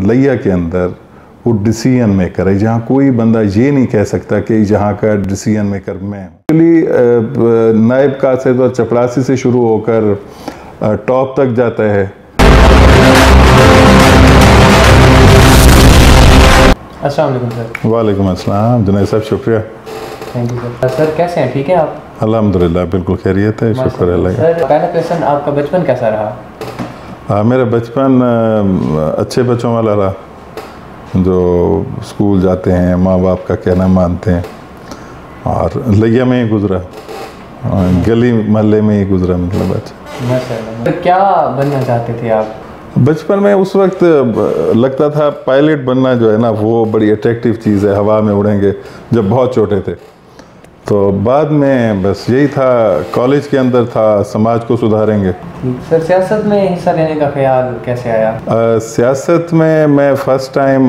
लिया के अंदर वो डिसीजन मेकर है, जहाँ कोई बंदा ये नहीं कह सकता कि यहाँ का डिसीजन मेकर मैं हूँ। एक्चुअली नायब कासिद और चपरासी से शुरू होकर टॉप तक जाता है। अस्सलाम वालेकुम सर। वालेकुम अस्सलाम जुनैद साहब, शुक्रिया। Thank you sir. सर कैसे हैं, ठीक हैं आप? अल्हम्दुलिल्लाह बिल्कुल खैरियत है, शुक्र अल्लाह का। सर पहला क्वेश्चन, आपका बचपन कैसा रहा? मेरा बचपन अच्छे बच्चों वाला रहा, जो स्कूल जाते हैं, माँ बाप का कहना मानते हैं, और लिया में ही गुजरा, गली मोहल्ले में ही गुजरा मतलब। अच्छा, माशाल्लाह। तो क्या बनना चाहते थे आप? बचपन में उस वक्त लगता था पायलट बनना जो है ना, वो बड़ी अट्रैक्टिव चीज़ है, हवा में उड़ेंगे, जब बहुत छोटे थे। तो बाद में बस यही था, कॉलेज के अंदर था समाज को सुधारेंगे। सर सियासत में हिस्सा लेने का ख्याल कैसे आया? सियासत में मैं फ़र्स्ट टाइम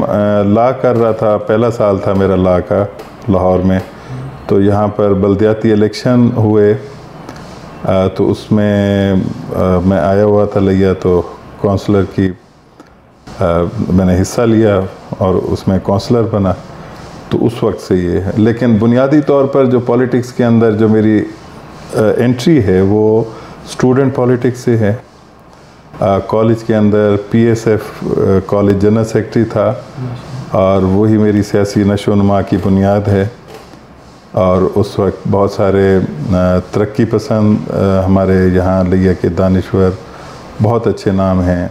लॉ कर रहा था, पहला साल था मेरा लॉ का लाहौर में। तो यहाँ पर बल्दियाती इलेक्शन हुए, तो उसमें मैं आया हुआ था लिया, तो काउंसलर की मैंने हिस्सा लिया और उसमें काउंसलर बना। तो उस वक्त से ये है, लेकिन बुनियादी तौर पर जो पॉलिटिक्स के अंदर जो मेरी एंट्री है वो स्टूडेंट पॉलिटिक्स से है। कॉलेज के अंदर पीएसएफ कॉलेज जनरल सेक्रेटरी था, और वही मेरी सियासी नशोनुमा की बुनियाद है। और उस वक्त बहुत सारे तरक्की पसंद हमारे यहाँ लिया के दानिश्वर बहुत अच्छे नाम हैं,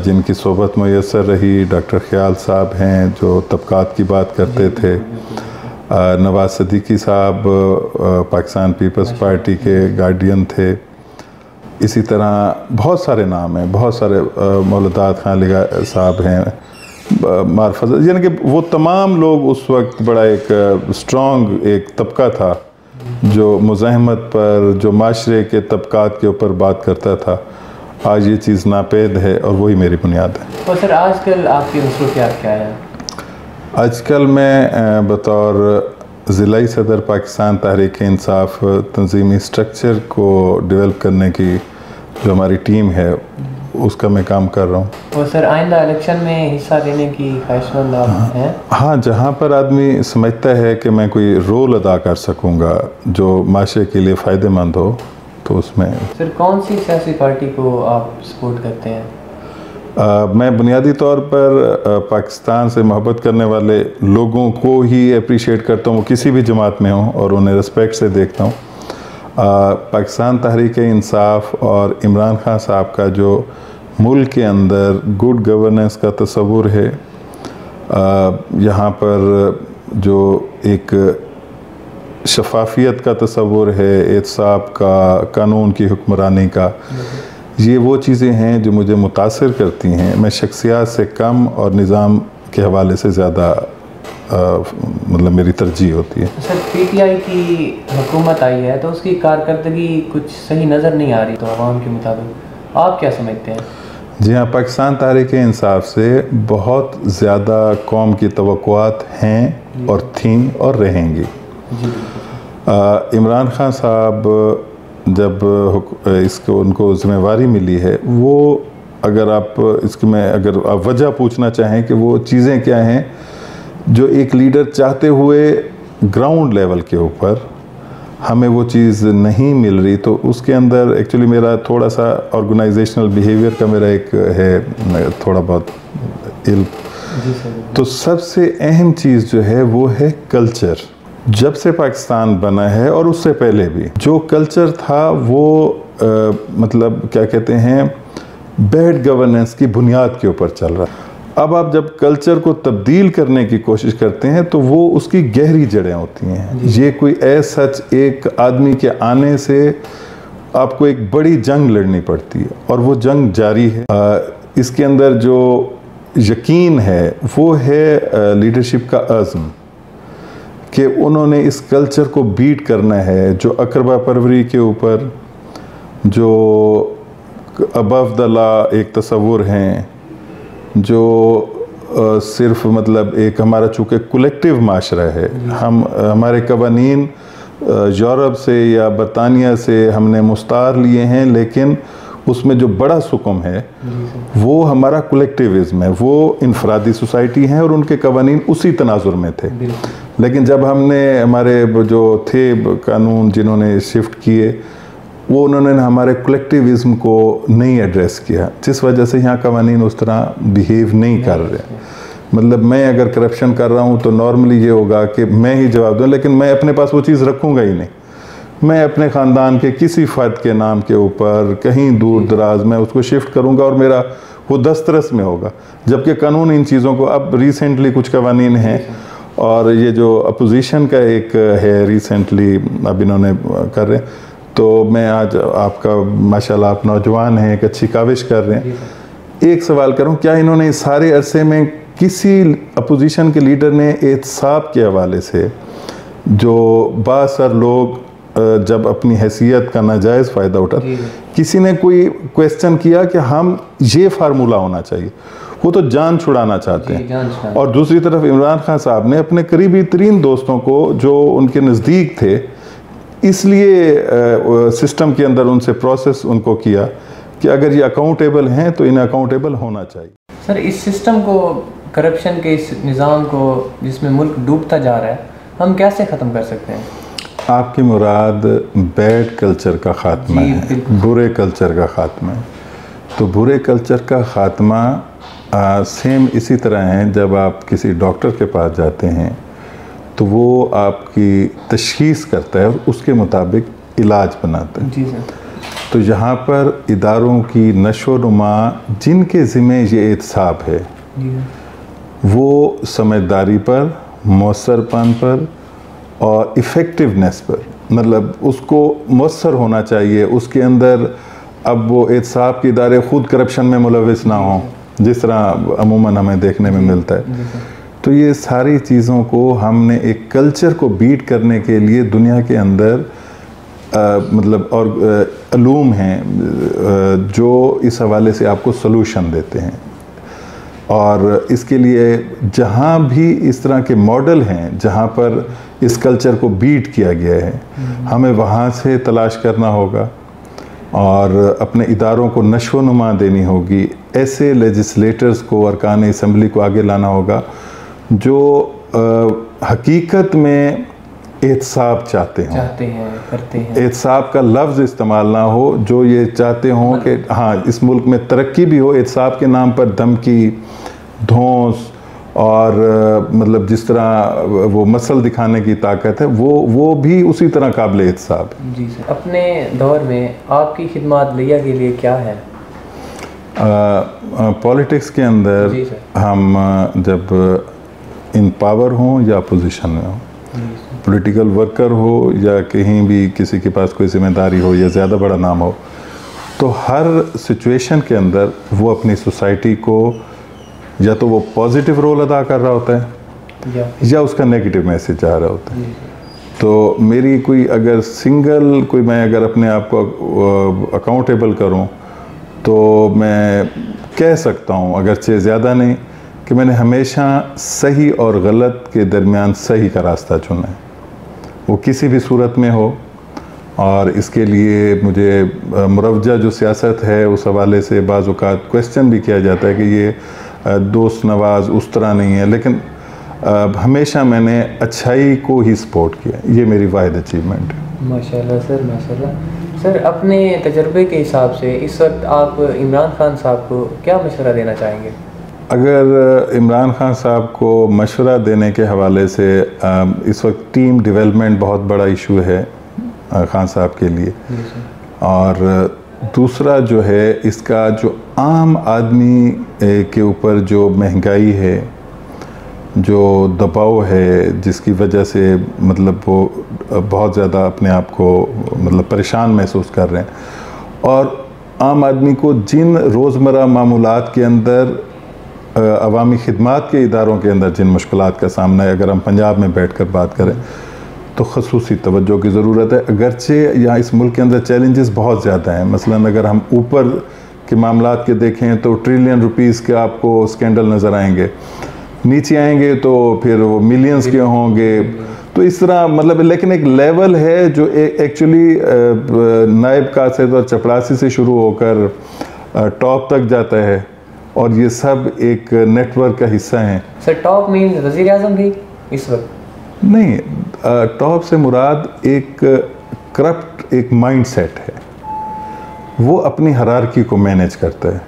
जिनकी सोबत मुयस्सर रही। डॉक्टर ख्याल साहब हैं जो तबकात की बात करते थे, नवाज सिद्दीकी साहब पाकिस्तान पीपल्स पार्टी के गार्डियन थे। इसी तरह बहुत सारे नाम हैं, बहुत सारे मौलदात खान लिगा साहब हैं, मारफत, यानी कि वो तमाम लोग उस वक्त बड़ा एक स्ट्रॉन्ग एक तबका था जो मुज़ाहमत पर, जो माशरे के तबकात के ऊपर बात करता था। आज ये चीज़ नापेद है और वही मेरी बुनियाद है। और सर आजकल आपकी मसरूफियात क्या है? आजकल मैं बतौर ज़िलाई सदर पाकिस्तान तहरीक इंसाफ तंजीमी स्ट्रक्चर को डेवलप करने की जो हमारी टीम है उसका मैं काम कर रहा हूँ। और सर आइंदा इलेक्शन में हिस्सा लेने की ख्वाहिशमंद आप हैं? हाँ, जहाँ पर आदमी समझता है कि मैं कोई रोल अदा कर सकूँगा जो माशरे के लिए फ़ायदेमंद हो, तो उसमें। सर कौन सी सियासी पार्टी को आप सपोर्ट करते हैं? मैं बुनियादी तौर पर पाकिस्तान से मोहब्बत करने वाले लोगों को ही अप्रिशिएट करता हूँ, किसी भी जमात में हों, और उन्हें रिस्पेक्ट से देखता हूँ। पाकिस्तान तहरीक इंसाफ और इमरान खान साहब का जो मुल्क के अंदर गुड गवर्नेंस का तस्वुर है, यहाँ पर जो एक शफाफियत का तस्वुर है, एहतसाब का, कानून की हुक्मरानी का, ये वो चीज़ें हैं जो मुझे मुतासिर करती हैं। मैं शख्सियत से कम और निज़ाम के हवाले से ज़्यादा मतलब मेरी तरजीह होती है। सर पीटीआई की हुकूमत आई है तो उसकी कारकर्दगी कुछ सही नज़र नहीं आ रही, तो आवाम के मुताबिक आप क्या समझते हैं? जी हाँ, पाकिस्तान तहरीक इंसाफ से बहुत ज़्यादा कौम की तवक्कुआत हैं और थीं और रहेंगी। इमरान खान साहब जब इसको उनको ज़िम्मेवारी मिली है, वो अगर आप इसकी मैं अगर आप वजह पूछना चाहें कि वो चीज़ें क्या हैं जो एक लीडर चाहते हुए ग्राउंड लेवल के ऊपर हमें वो चीज़ नहीं मिल रही, तो उसके अंदर एक्चुअली मेरा थोड़ा सा ऑर्गेनाइजेशनल बिहेवियर का मेरा एक है थोड़ा बहुत इल्म। तो सबसे अहम चीज़ जो है वो है कल्चर। जब से पाकिस्तान बना है और उससे पहले भी जो कल्चर था वो मतलब क्या कहते हैं, बैड गवर्नेंस की बुनियाद के ऊपर चल रहा है। अब आप जब कल्चर को तब्दील करने की कोशिश करते हैं तो वो उसकी गहरी जड़ें होती हैं। ये कोई ऐसा सच एक आदमी के आने से आपको एक बड़ी जंग लड़नी पड़ती है, और वो जंग जारी है। इसके अंदर जो यकीन है वो है लीडरशिप का अज़्म कि उन्होंने इस कल्चर को बीट करना है, जो अकरबा परवरी के ऊपर, जो अबव द लॉ एक तस्वुर हैं, जो सिर्फ मतलब एक हमारा चूँकि कलेक्टिव माशरा है, हम हमारे कवानीन यूरोप से या बरतानिया से हमने मुस्तार लिए हैं, लेकिन उसमें जो बड़ा सुकुम है वो हमारा कलेक्टिविज्म है, वो इनफरादी सोसाइटी हैं और उनके कवानीन उसी तनाजुर में थे। लेकिन जब हमने हमारे जो थे कानून जिन्होंने शिफ्ट किए, वो उन्होंने हमारे कलेक्टिविज्म को नहीं एड्रेस किया, जिस वजह से यहाँ कवानीन उस तरह बिहेव नहीं कर रहे। मतलब मैं अगर करप्शन कर रहा हूँ तो नॉर्मली ये होगा कि मैं ही जवाब दूँ, लेकिन मैं अपने पास वो चीज़ रखूँगा ही नहीं। मैं अपने ख़ानदान के किसी फ़र्द के नाम के ऊपर कहीं दूर दराज में उसको शिफ्ट करूँगा और मेरा वो दस्तरस में होगा। जबकि कानून इन चीज़ों को, अब रिसेंटली कुछ कवानीन हैं और ये जो अपोजिशन का एक है रिसेंटली अब इन्होंने कर रहे हैं, तो मैं आज आपका माशाल्लाह आप नौजवान हैं, एक अच्छी काविश कर रहे हैं। एक सवाल करूं, क्या इन्होंने इस सारे अरसे में किसी अपोजिशन के लीडर ने एहतसाब के हवाले से, जो बासर लोग जब अपनी हैसियत का नाजायज़ फ़ायदा उठा, किसी ने कोई क्वेश्चन किया कि हम ये फार्मूला होना चाहिए? वो तो जान छुड़ाना चाहते हैं। और दूसरी तरफ इमरान खान साहब ने अपने करीबी तरीन दोस्तों को जो उनके नज़दीक थे, इसलिए सिस्टम के अंदर उनसे प्रोसेस उनको किया कि अगर ये अकाउंटेबल हैं तो इन्हें अकाउंटेबल होना चाहिए। सर, इस सिस्टम को, करप्शन के इस निज़ाम को जिसमें मुल्क डूबता जा रहा है, हम कैसे ख़त्म कर सकते हैं? आपकी मुराद बैड कल्चर का ख़ात्मा है, बुरे कल्चर का ख़ात्मा है। तो बुरे कल्चर का ख़ात्मा सेम इसी तरह है, जब आप किसी डॉक्टर के पास जाते हैं तो वो आपकी तशख़ीस करता है और उसके मुताबिक इलाज बनाता है। जी सर। तो यहाँ पर इदारों की नशोनुमा जिनके ज़िम्मे ये एहतसाब है, वो समझदारी पर, मौसरपन पर और इफ़ेक्टिवनेस पर, मतलब उसको मौसर होना चाहिए उसके अंदर। अब वो एहतसाब के इदारे ख़ुद करप्शन में मुलविस ना हों, जिस तरह अमूमन हमें देखने में मिलता है। तो ये सारी चीज़ों को हमने एक कल्चर को बीट करने के लिए दुनिया के अंदर मतलब और अलूम हैं जो इस हवाले से आपको सलूशन देते हैं। और इसके लिए जहाँ भी इस तरह के मॉडल हैं जहाँ पर इस कल्चर को बीट किया गया है, हमें वहाँ से तलाश करना होगा और अपने इदारों को नशोनुमा देनी होगी। ऐसे लेजिस्लेटर्स को, अरकान असम्बली को आगे लाना होगा जो हकीकत में एहतसाब चाहते हैं, करते हैं। एहतसाब का लफ्ज़ इस्तेमाल ना हो, जो ये चाहते हों कि हाँ इस मुल्क में तरक्की भी हो। एहतसाब के नाम पर धमकी, धौंस और मतलब जिस तरह वो मसल दिखाने की ताकत है, वो भी उसी तरह काबिल एहतसाब है। जी सर। अपने दौर में आपकी खिदमत लिया के लिए क्या है? पॉलिटिक्स के अंदर हम जब इन पावर हों या अपोजिशन में हों, पॉलिटिकल वर्कर हो या कहीं भी किसी के पास कोई जिम्मेदारी हो या ज़्यादा बड़ा नाम हो, तो हर सिचुएशन के अंदर वो अपनी सोसाइटी को या तो वो पॉजिटिव रोल अदा कर रहा होता है या उसका नेगेटिव मैसेज आ रहा होता है। तो मेरी कोई अगर सिंगल कोई मैं अगर अपने आप को अकाउंटेबल करूं तो मैं कह सकता हूं, अगरचे ज़्यादा नहीं, कि मैंने हमेशा सही और गलत के दरमियान सही का रास्ता चुना है, वो किसी भी सूरत में हो। और इसके लिए मुझे मुरवजा जो सियासत है उस हवाले से बाज़ औक़ात क्वेश्चन भी किया जाता है कि ये दोस्त नवाज उस तरह नहीं है, लेकिन हमेशा मैंने अच्छाई को ही सपोर्ट किया। ये मेरी वाहिद अचीवमेंट है। माशाल्लाह सर, माशाल्लाह। सर, अपने तजर्बे के हिसाब से इस वक्त आप इमरान खान साहब को क्या मशवरा देना चाहेंगे? अगर इमरान खान साहब को मशवरा देने के हवाले से इस वक्त टीम डेवलपमेंट बहुत बड़ा इशू है खान साहब के लिए। और दूसरा जो है, इसका जो आम आदमी के ऊपर जो महंगाई है, जो दबाव है, जिसकी वजह से मतलब वो बहुत ज़्यादा अपने आप को मतलब परेशान महसूस कर रहे हैं, और आम आदमी को जिन रोज़मर्रा मामूलात के अंदर अवामी खिदमात के इदारों के अंदर जिन मुश्किलात का सामना है, अगर हम पंजाब में बैठ कर बात करें तो ख़ुसूसी तवज्जो की ज़रूरत है। अगरचे यहाँ इस मुल्क के अंदर चैलेंजेस बहुत ज़्यादा हैं। मसलन अगर हम ऊपर के मामलात के देखें तो ट्रिलियन रुपीज़ के आपको स्कैंडल नज़र आएंगे, नीचे आएंगे तो फिर वो मिलियंस के होंगे। तो इस तरह मतलब, लेकिन एक लेवल है जो एक्चुअली नायब कासिद और चपरासी से शुरू होकर टॉप तक जाता है, और ये सब एक नेटवर्क का हिस्सा हैं। सर टॉप मीन वज़ीर आज़म भी इस वक्त? नहीं, टॉप से मुराद एक करप्ट एक माइंडसेट है। वो अपनी हायरार्की को मैनेज करता है।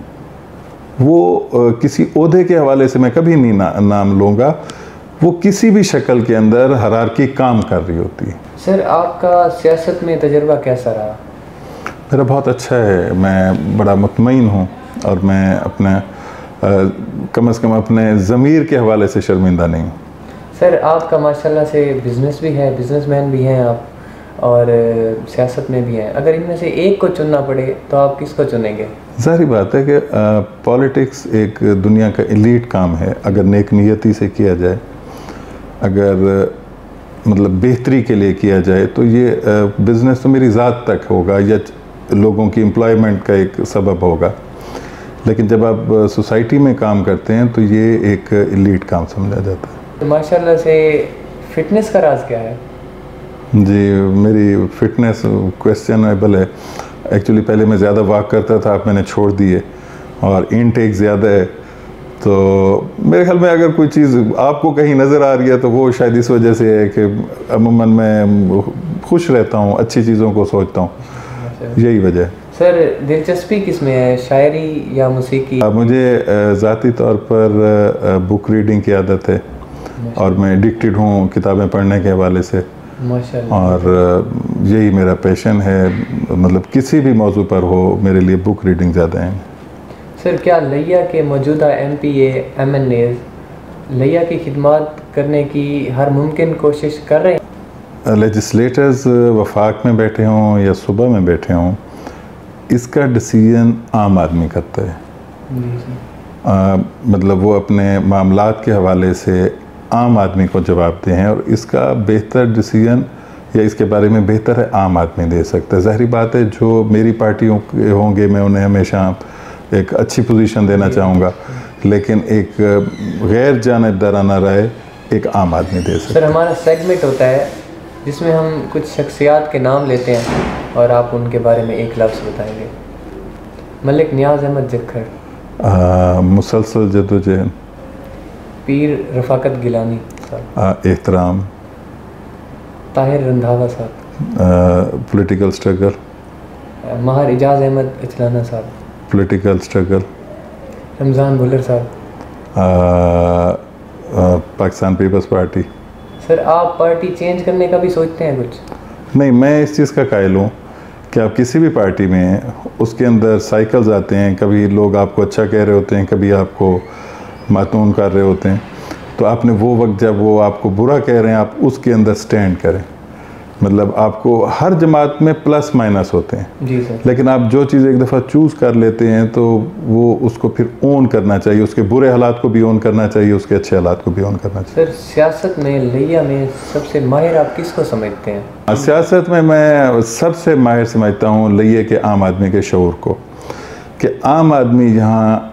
वो किसी ओहदे के हवाले से मैं कभी नहीं नाम लूँगा, वो किसी भी शक्ल के अंदर हायरार्की काम कर रही होती है। सर आपका सियासत में तजुर्बा कैसा रहा? मेरा बहुत अच्छा है, मैं बड़ा मुतमईन हूँ और मैं अपने कम से कम अपने ज़मीर के हवाले से शर्मिंदा नहीं हूँ। सर आपका माशाल्लाह से बिज़नेस भी है, बिज़नेसमैन भी हैं आप, और सियासत में भी हैं। अगर इनमें से एक को चुनना पड़े तो आप किसको चुनेंगे? ज़ाहिर बात है कि पॉलिटिक्स एक दुनिया का एलीट काम है। अगर नेक नियति से किया जाए, अगर मतलब बेहतरी के लिए किया जाए, तो ये बिज़नेस तो मेरी ज़ात तक होगा या लोगों की एम्प्लॉयमेंट का एक सबब होगा। लेकिन जब आप सोसाइटी में काम करते हैं तो ये एक एलीट काम समझा जाता है। तो माशाल्लाह से फ़िटनेस का राज क्या है? जी, मेरी फ़िटनेस क्वेश्चनेबल है। एक्चुअली पहले मैं ज़्यादा वॉक करता था, अब मैंने छोड़ दिए और इनटेक ज़्यादा है। तो मेरे ख्याल में अगर कोई चीज़ आपको कहीं नज़र आ रही है तो वो शायद इस वजह से है कि अमूमन मैं खुश रहता हूँ, अच्छी चीज़ों को सोचता हूँ, यही वजह है। सर दिलचस्पी किस में है, शायरी या मौसीकी? मुझे ज़ाती तौर पर बुक रीडिंग की आदत है और मैं एडिक्टेड हूँ किताबें पढ़ने के हवाले से, और यही मेरा पैशन है। मतलब किसी भी मौजू पर हो, मेरे लिए बुक रीडिंग ज़्यादा है। सर क्या लिया के मौजूदा MPA MNAs लिया की खिदमत करने की हर मुमकिन कोशिश कर रहे हैं? लेजिस्लेटर्स वफाक में बैठे हों या सूबा में बैठे हों, इसका डिसीजन आम आदमी करता है। मतलब वो अपने मामलात के हवाले से आम आदमी को जवाब दें हैं, और इसका बेहतर डिसीजन या इसके बारे में बेहतर है आम आदमी दे सकता है। ज़ाहिर बात है जो मेरी पार्टियों के होंगे मैं उन्हें हमेशा एक अच्छी पोजीशन देना चाहूँगा, लेकिन एक गैर जानिबदाराना राय एक आम आदमी दे सकता है। सर हमारा सेगमेंट होता है जिसमें हम कुछ शख्सियात के नाम लेते हैं और आप उनके बारे में एक लफ्ज़ बताएंगे। मलिक नियाज़ अहमद जक्खर, मुसलसल जदोजहद। पीर रफ़ाकत गिलानी साहब, एहतराम। ताहिर रंधावा साहब, पॉलिटिकल स्ट्रगल। माहर इजाज़ अहमद अचलाना साहब, पॉलिटिकल स्ट्रगल। रमज़ान भुल्लर साहब, पाकिस्तान पीपल्स पार्टी। सर आप पार्टी चेंज करने का भी सोचते हैं कुछ? नहीं, मैं इस चीज़ का कायल हूँ कि आप किसी भी पार्टी में, उसके अंदर साइकिल्स आते हैं। कभी लोग आपको अच्छा कह रहे होते हैं, कभी आपको मातून कर रहे होते हैं। तो आपने वो वक्त जब वो आपको बुरा कह रहे हैं, आप उसके अंदर स्टैंड करें। मतलब आपको हर जमात में प्लस माइनस होते हैं जी सर, लेकिन आप जो चीज़ एक दफ़ा चूज़ कर लेते हैं तो वो उसको फिर ओन करना चाहिए। उसके बुरे हालात को भी ओन करना चाहिए, उसके अच्छे हालात को भी ओन करना चाहिए। सर सियासत में लिया में सबसे माहिर आप किसको समझते हैं? सियासत में मैं सबसे माहिर समझता हूँ लिये के आम आदमी के शऊर को, कि आम आदमी जहाँ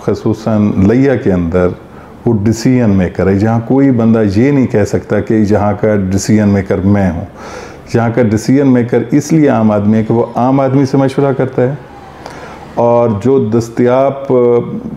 ख़ुसूसन लिया के अंदर वो डिसीजन मेकर है, जहाँ कोई बंदा ये नहीं कह सकता कि यहाँ का डिसीजन मेकर मैं हूँ। यहाँ का डिसीजन मेकर इसलिए आम आदमी है कि वो आम आदमी से मशवरा करता है और जो दस्तयाब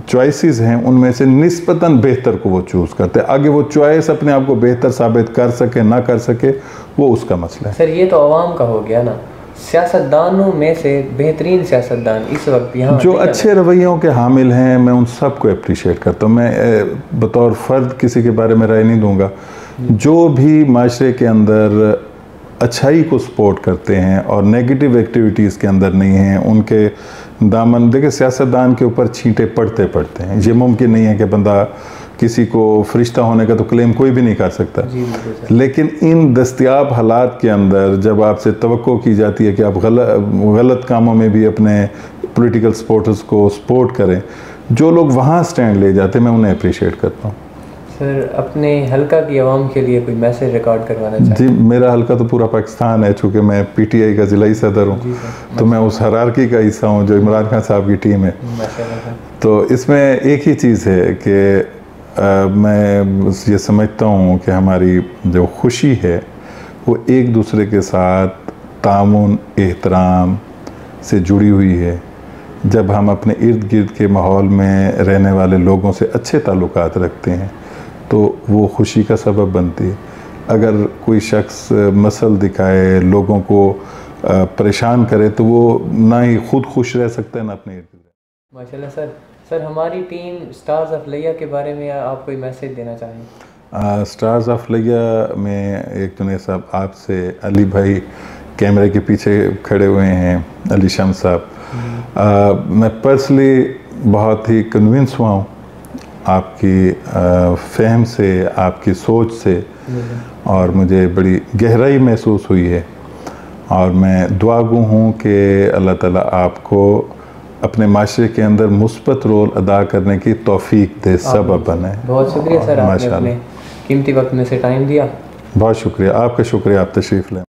चॉइसेस हैं उनमें से निस्बतन बेहतर को वो चूज़ करते हैं। आगे वो चॉइस अपने आप को बेहतर साबित कर सके ना कर सके वो उसका मसला है। सर ये तो अवाम का हो गया ना, सियासतदानों में से बेहतरीन सियासतदान इस वक्त यहाँ जो अच्छे रवैयों के हामिल हैं, मैं उन सबको अप्रिशिएट करता हूँ। मैं बतौर फ़र्द किसी के बारे में राय नहीं दूंगा। जो भी माशरे के अंदर अच्छाई को सपोर्ट करते हैं और नेगेटिव एक्टिविटीज़ के अंदर नहीं हैं, उनके दामन देखिए सियासतदान के ऊपर छींटे पड़ते पड़ते हैं। ये मुमकिन नहीं है कि बंदा किसी को फरिश्ता होने का तो क्लेम कोई भी नहीं कर सकता, लेकिन इन दस्तयाब हालात के अंदर जब आपसे तवक्को की जाती है कि आप गलत कामों में भी अपने पॉलिटिकल सपोर्टर्स को सपोर्ट करें, जो लोग वहाँ स्टैंड ले जाते हैं मैं उन्हें अप्रिशिएट करता हूँ। सर अपने हल्का की आवाम के लिए कोई मैसेज रिकॉर्ड करवाना चाहते हैं? जी, मेरा हल्का तो पूरा पाकिस्तान है, चूँकि मैं PTI का ज़िलाई सदर हूँ तो मैं उस हरारकी का हिस्सा हूँ जो इमरान खान साहब की टीम है। तो इसमें एक ही चीज़ है कि मैं ये समझता हूँ कि हमारी जो खुशी है वो एक दूसरे के साथ तामुन एहतराम से जुड़ी हुई है। जब हम अपने इर्द गिर्द के माहौल में रहने वाले लोगों से अच्छे ताल्लुकात रखते हैं तो वो खुशी का सबब बनती है। अगर कोई शख्स मसल दिखाए, लोगों को परेशान करे, तो वो ना ही खुद खुश रह सकता है ना अपने इर्द गिर्द। माशाल्लाह सर हमारी टीम स्टार्स ऑफ लिया के बारे में आप कोई मैसेज देना चाहें? स्टार्स ऑफ लिया में एक तो साहब आपसे, अली भाई कैमरे के पीछे खड़े हुए हैं, अली शम साहब, मैं पर्सनली बहुत ही कन्विंस हुआ हूँ आपकी फ़हम से, आपकी सोच से, और मुझे बड़ी गहराई महसूस हुई है। और मैं दुआगो हूँ कि अल्लाह ताला आपको अपने माशरे के अंदर मुस्बत रोल अदा करने की तौफीक दे, सबब बने। बहुत शुक्रिया सर, आपने अपने कीमती वक्त में से टाइम दिया। बहुत शुक्रिया, आपका शुक्रिया, आप तशरीफ़ लें।